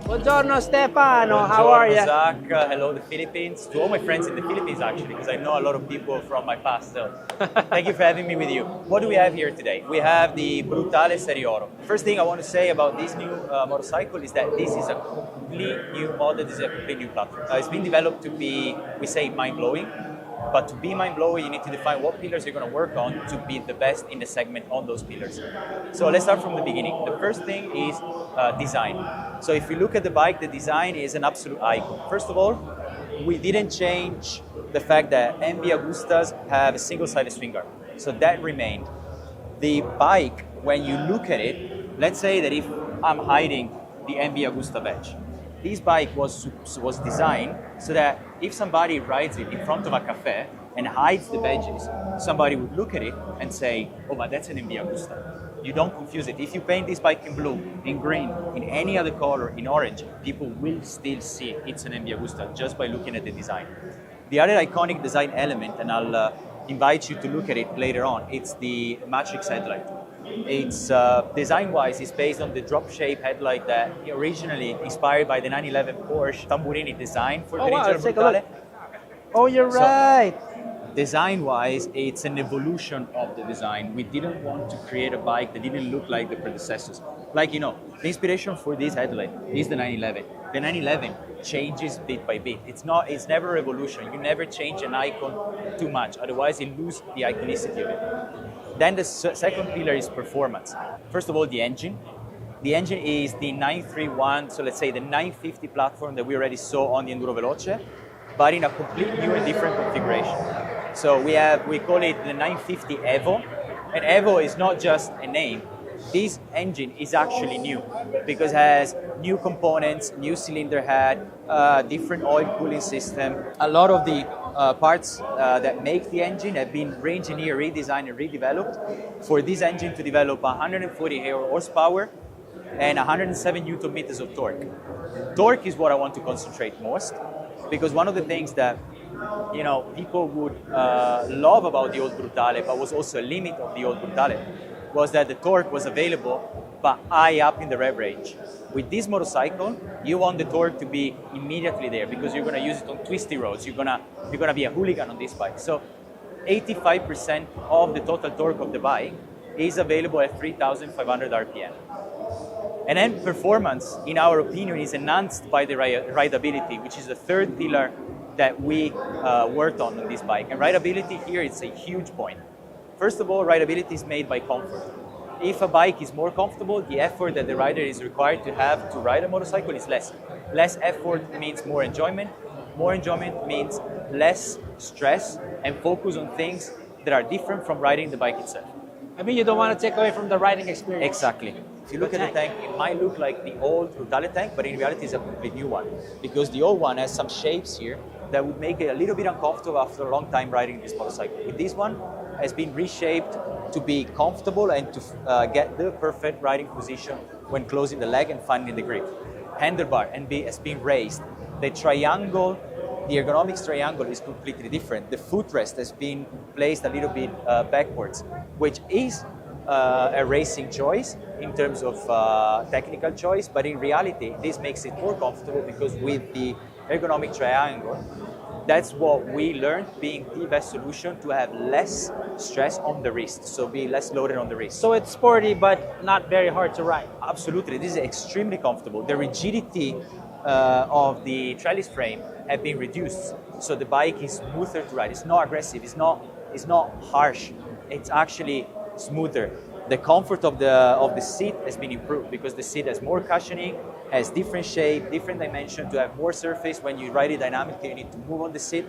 Buongiorno Stefano, how Buongiorno, are you? Zach. Hello, the Philippines. To all my friends in the Philippines, actually, because I know a lot of people from my past. So thank you for having me with you. What do we have here today? We have the Brutale Serie Oro. First thing I want to say about this new motorcycle is that this is a complete new model. This is a complete new platform. It's been developed to be, we say, mind-blowing. But to be mind-blowing, you need to define what pillars you're going to work on to be the best in the segment on those pillars. So let's start from the beginning. The first thing is design. So if you look at the bike, the design is an absolute icon. First of all, we didn't change the fact that MB Agustas have a single-sided swing guard. So that remained. The bike, when you look at it, let's say that if I'm hiding the MB Agusta badge, this bike was designed so that if somebody rides it in front of a cafe and hides the badges, somebody would look at it and say, oh, but that's an MB Agusta. You don't confuse it. If you paint this bike in blue, in green, in any other color, in orange, people will still see it's an MB Agusta just by looking at the design. The other iconic design element, and I'll invite you to look at it later on, it's the matrix headlight. It's design-wise, it's based on the drop-shape headlight that originally inspired by the 911 Porsche Tamburini design for the original Brutale. Oh, you're right. Design-wise, it's an evolution of the design. We didn't want to create a bike that didn't look like the predecessors. Like, you know, the inspiration for this headlight is the 911. The 911 changes bit by bit. It's never a revolution. You never change an icon too much, otherwise you lose the iconicity of it. Then the second pillar is performance. First of all, the engine. The engine is the 931, so let's say the 950 platform that we already saw on the Enduro Veloce, but in a complete new and different configuration. So we call it the 950 Evo, and Evo is not just a name. This engine is actually new because it has new components, new cylinder head, different oil cooling system. A lot of the parts that make the engine have been re-engineered, redesigned, and redeveloped for this engine to develop 140 horsepower and 107 Newton meters of torque. Torque is what I want to concentrate most, because one of the things that people would love about the old Brutale, but was also a limit of the old Brutale, was that the torque was available but high up in the rev range. With this motorcycle, you want the torque to be immediately there because you're going to use it on twisty roads. You're gonna be a hooligan on this bike. So 85% of the total torque of the bike is available at 3,500 RPM. And then performance, in our opinion, is enhanced by the rideability, which is the third pillar that we worked on this bike. And rideability here is a huge point. First of all, rideability is made by comfort. If a bike is more comfortable, the effort that the rider is required to have to ride a motorcycle is less. Less effort means more enjoyment. More enjoyment means less stress and focus on things that are different from riding the bike itself. I mean, you don't want to take away from the riding experience. Exactly. If you look at the tank, it might look like the old Brutale tank, but in reality it's a complete new one. Because the old one has some shapes here that would make it a little bit uncomfortable after a long time riding this motorcycle. With this one, has been reshaped to be comfortable and to get the perfect riding position when closing the leg and finding the grip. Handlebar has been raised. The triangle, the ergonomics triangle is completely different. The footrest has been placed a little bit backwards, which is a racing choice in terms of technical choice, but in reality, this makes it more comfortable because with the ergonomic triangle, that's what we learned being the best solution to have less stress on the wrist, so be less loaded on the wrist. So it's sporty, but not very hard to ride. Absolutely, this is extremely comfortable. The rigidity of the trellis frame have been reduced, so the bike is smoother to ride. It's not aggressive, it's not harsh, it's actually smoother. The comfort of the seat has been improved because the seat has more cushioning, has different shape, different dimension to have more surface. When you ride it dynamically, you need to move on the seat.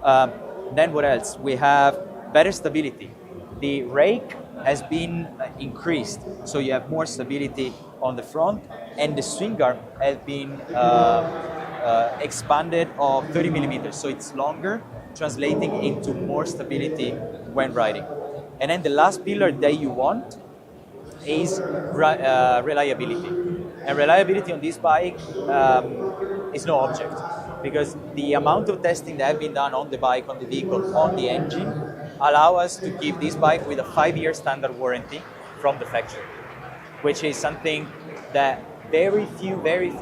Then what else? We have better stability. The rake has been increased, so you have more stability on the front, and the swing arm has been expanded of 30 millimeters, so it's longer, translating into more stability when riding. And then the last pillar that you want is reliability. And reliability on this bike is no object, because the amount of testing that have been done on the bike, on the vehicle, on the engine, allow us to give this bike with a 5-year standard warranty from the factory, which is something that very few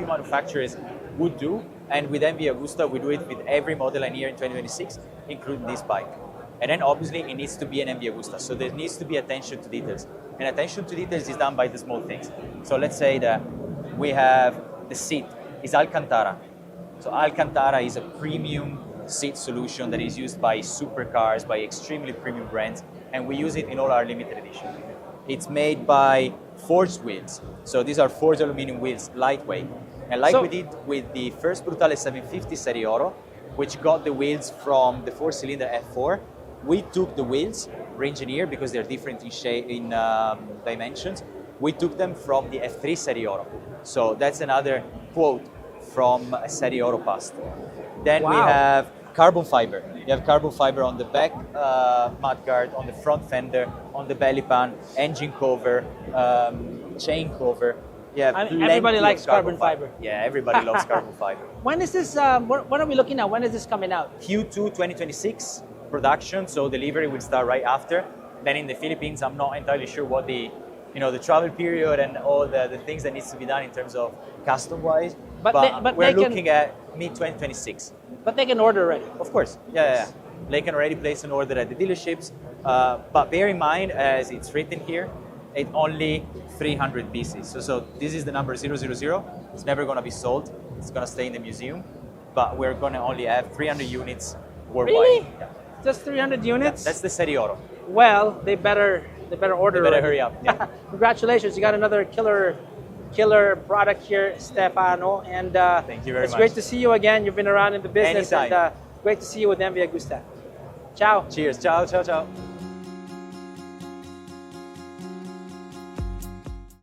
manufacturers would do. And with MV Agusta, we do it with every model line here in 2026, including this bike. And then obviously it needs to be an MV Agusta. So there needs to be attention to details. And attention to details is done by the small things. So let's say that we have the seat is Alcantara. So Alcantara is a premium seat solution that is used by supercars, by extremely premium brands, and we use it in all our limited edition. It's made by forged wheels. So these are forged aluminum wheels, lightweight. And like we did with the first Brutale 750 Serie Oro, which got the wheels from the 4-cylinder F4, we took the wheels, re-engineered because they're different in shape, in dimensions. We took them from the F3 Serie Oro. So that's another quote from a Serie Oro past. Then we have carbon fiber. You have carbon fiber on the back mudguard, on the front fender, on the belly pan, engine cover, chain cover. Yeah, everybody likes carbon fiber. Yeah, everybody loves carbon fiber. When is this? What are we looking at? When is this coming out? Q2 2026 production. So delivery will start right after. Then in the Philippines, I'm not entirely sure what the travel period and all the things that needs to be done in terms of custom wise. But we're looking at mid 2026. But they can order already. Of course, yeah. They can already place an order at the dealerships. But bear in mind, as it's written here, it's only 300 pieces. So this is the number 000. It's never going to be sold. It's going to stay in the museum. But we're going to only have 300 units worldwide. Really? Yeah. Just 300 units? Yeah, that's the Serie Oro. Well, they better order. They better hurry up. Yeah. Congratulations, you got another killer product here, Stefano. And thank you very much. It's great to see you again. You've been around in the business. Anytime. And great to see you with MV Agusta. Ciao. Cheers. Ciao.